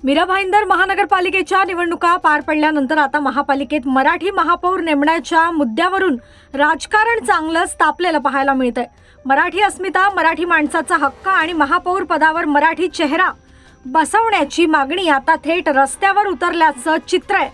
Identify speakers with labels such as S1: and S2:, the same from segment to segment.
S1: मीरा भाईंदर महानगरपालिकेच्या निवडणुका पार पडल्यानंतर आता महापालिकेत मराठी महापौर नेमण्याच्या मुद्द्यावरून राजकारण चांगलंच तापलेलं पाहायला मिळतंय। मराठी अस्मिता, मराठी माणसाचा हक्क आणि महापौर पदावर मराठी चेहरा बसवण्याची मागणी आता थेट रस्त्यावर उतरल्याचं चित्र आहे।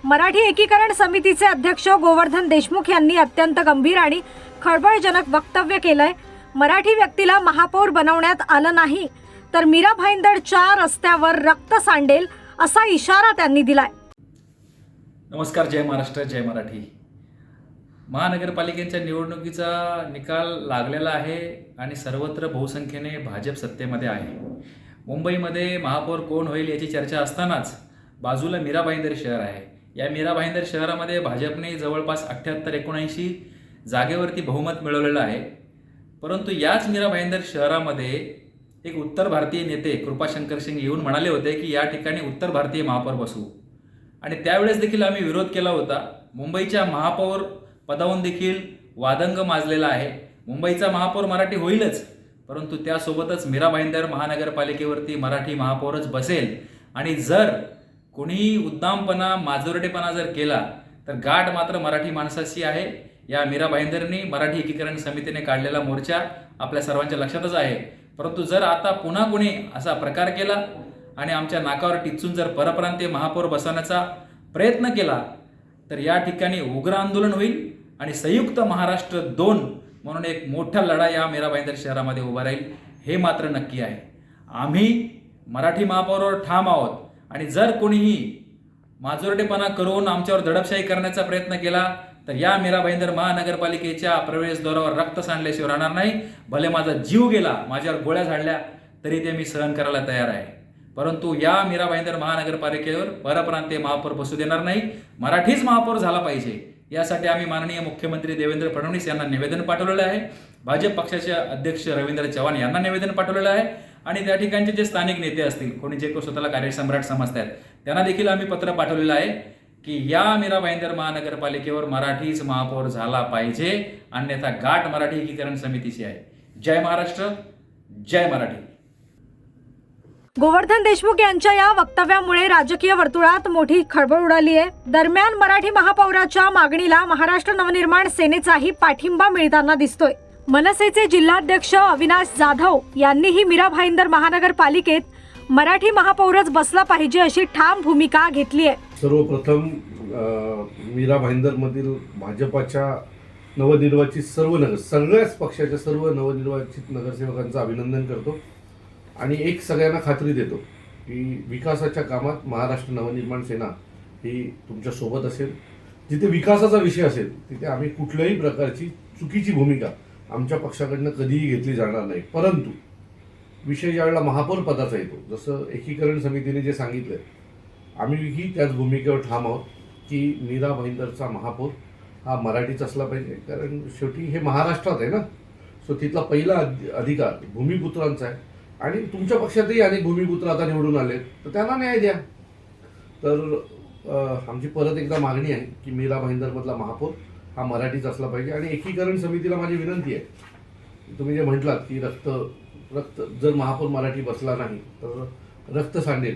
S1: मराठी एकीकरण समितीचे अध्यक्ष गोवर्धन देशमुख यांनी अत्यंत गंभीर आणि खळबळजनक वक्तव्य केलंय। मराठी व्यक्तीला महापौर बनवण्यात आलं नाही तर मीरा भाईंदरच्या रस्त्यावर रक्त सांडेल असा इशारा त्यांनी दिलाय।
S2: नमस्कार, जय महाराष्ट्र, जय मराठी। महानगरपालिकेच्या निवडणुकीचा निकाल लागलेला आहे आणि सर्वत्र बहुसंख्येने भाजप सत्तेमध्ये आहे। मुंबईमध्ये महापौर कोण होईल याची चर्चा असतानाच बाजूला मीरा भाईंदर शहर आहे। या मीरा भाईंदर शहरामध्ये भाजपने जवळपास 78-79 जागेवरती बहुमत मिळवलेलं आहे। परंतु याच मीरा भाईंदर शहरामध्ये एक उत्तर भारतीय नेते कृपाशंकर सिंग येऊन म्हणाले होते की या ठिकाणी उत्तर भारतीय महापौर बसवू, आणि त्यावेळेस देखील आम्ही विरोध केला होता। मुंबईच्या महापौर पदावरून देखील वादंग माजलेला आहे। मुंबईचा महापौर मराठी होईलच, परंतु त्यासोबतच मीरा भाईंदर महानगरपालिकेवरती मराठी महापौरच बसेल। आणि जर कोणी उद्दामपणा, माजोरटेपणा जर केला तर गाठ मात्र मराठी माणसाची आहे। या मीरा भाईंदरनी मराठी एकीकरण समितीने काढलेला मोर्चा आपल्या सर्वांच्या लक्षातच आहे। परंतु जर आता पुन्हा कोणी असा प्रकार केला आणि आमच्या नाकावर टिचून जर परप्रांतीय महापौर बसवण्याचा प्रयत्न केला तर या ठिकाणी उग्र आंदोलन होईल आणि संयुक्त महाराष्ट्र 2 म्हणून एक मोठा लढा या मीरा भाईंदर शहरामध्ये उभा राहील, हे मात्र नक्की आहे। आम्ही मराठी महापौरावर ठाम आहोत आणि जर कोणीही माजोरटेपणा करून आमच्यावर दडपशाही करण्याचा प्रयत्न केला तर या मीरा भाईंदर महानगरपालिकेच्या प्रवेशद्वारावर रक्त सांडल्याशिवाय राहणार नाही। भले माझा जीव गेला, माझ्यावर गोळ्या झाडल्या तरी ते मी सहन करायला तयार आहे। परंतु या मीरा भाईंदर महानगरपालिकेवर परप्रांतीय महापौर बसू देणार नाही। मराठीच महापौर झाला पाहिजे, यासाठी आम्ही माननीय मुख्यमंत्री देवेंद्र फडणवीस यांना निवेदन पाठवलेलं आहे। भाजप पक्षाचे अध्यक्ष रवींद्र चव्हाण यांना निवेदन पाठवलेलं आहे आणि त्या ठिकाणचे जे स्थानिक नेते असतील, कोणी जे स्वतःला कार्यसम्राट समजतात, त्यांना देखील आम्ही पत्र पाठवलेलं आहे की या मीरा भाईंदर महानगरपालिकेवर मराठीच महापौर झाला पाहिजे, अन्यथा गाठ मराठी एकीकरण समितीची आहे। जय महाराष्ट्र, जय मराठी।
S1: गोवर्धन देशमुख यांच्या या वक्तव्यामुळे राजकीय वर्तुळात मोठी खळबळ उडाली आहे। दरम्यान मराठी महापौराच्या मागणीला महाराष्ट्र नवनिर्माण सेनेचाही पाठिंबा मिळताना दिसतोय। मनसेचे जिल्हाध्यक्ष अविनाश जाधव यांनीही मीरा भाईंदर महानगरपालिकेत मराठी महापौरच बसला पाहिजे अशी ठाम भूमिका घेतली आहे।
S3: सर्वप्रथम मीरा भाईंदर मधील भाजपाच्या नवनिर्वाचित सगळ्याच पक्षाच्या सर्व नवनिर्वाचित नगरसेवकांचं अभिनंदन करतो आणि एक सगळ्यांना खात्री देतो की विकासाच्या कामात महाराष्ट्र नवनिर्माण सेना ही तुमच्या सोबत असेल। जिथे विकासाचा विषय असेल तिथे आम्ही कुठल्याही प्रकारची चुकीची भूमिका आमच्या पक्षाकडनं कधीही घेतली जाणार नाही। परंतु विषय ज्यावेळेला महापौर पदाचा येतो, जसं एकीकरण समितीने जे सांगितलं, आम्हीही त्याच भूमिकेवर ठाम आहोत की मीरा भाईंदरचा महापौर हा मराठीच असला पाहिजे। कारण शेवटी हे महाराष्ट्रात आहे ना, सो तिथला पहिला अधिकार भूमिपुत्रांचा आहे आणि तुमच्या पक्षातही अनेक भूमिपुत्र आता निवडून आले तर त्यांना न्याय द्या। तर आमची परत एकदा मागणी आहे की मीरा भाईंदरमधला महापौर हा मराठीच असला पाहिजे। आणि एकीकरण समितीला माझी विनंती आहे, तुम्ही जे म्हटलात की रक्त जर महापौर मराठी बसला नाही तर रक्त सांडेल,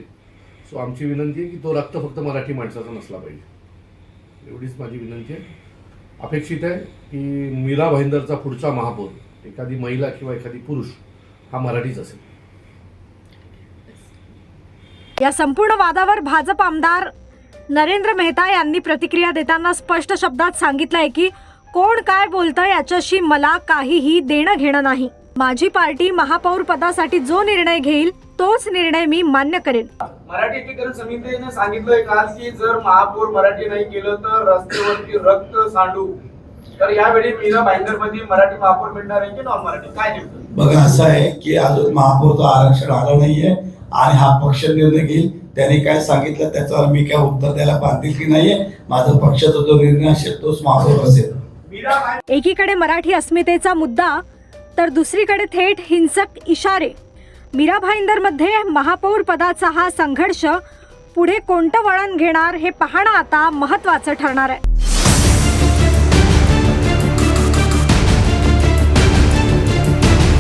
S3: सो आमची विनंती आहे की तो रक्त फक्त मराठी माणसाचा नसला पाहिजे, एवढीच माझी विनंती आहे। अपेक्षित आहे की मीरा भाईंदरचा पुढचा महापौर एखादी महिला किंवा एखादी पुरुष हा मराठीच असेल।
S1: या संपूर्ण वादावर भाजप आमदार नरेंद्र मेहता यांनी प्रतिक्रिया देताना स्पष्ट शब्दात सांगितलंय की कोण काय बोलतंय याच्याशी मला काहीही देणं घेणं नाही। माझी पार्टी महापौर पदासाठी जो निर्णय घेईल तोच निर्णय मी मान्य करेन।
S4: मराठी एकीकरण समितीने सांगितलंय काल की जर महापौर मराठी नाही केलं तर रस्त्यावरती रक्त सांडू, तर यावेळी मीरा भाईंदर मध्ये मराठी महापौर मिळणार आहे की नॉन मराठी, काय नेमकं?
S5: बघा, असं आहे की अजून महापौरचं आरक्षण आलं नाहीये आणि हा पक्ष निर्णय घेईल। त्याने काय सांगितलं त्याच्यावर मी काय उत्तर द्यायला बांधील की नाहीये। माझा पक्षाचा जो निर्णय असेल तोच महापौर असेल।
S1: एकीकडे मराठी अस्मितेचा मुद्दा तर दुसरीकडे थेट हिंसक इशारे। मीरा भाईंदरमध्ये महापौर पदाचा हा संघर्ष पुढे कोणतं वळण घेणार हे पाहणं आता महत्त्वाचं ठरणार आहे।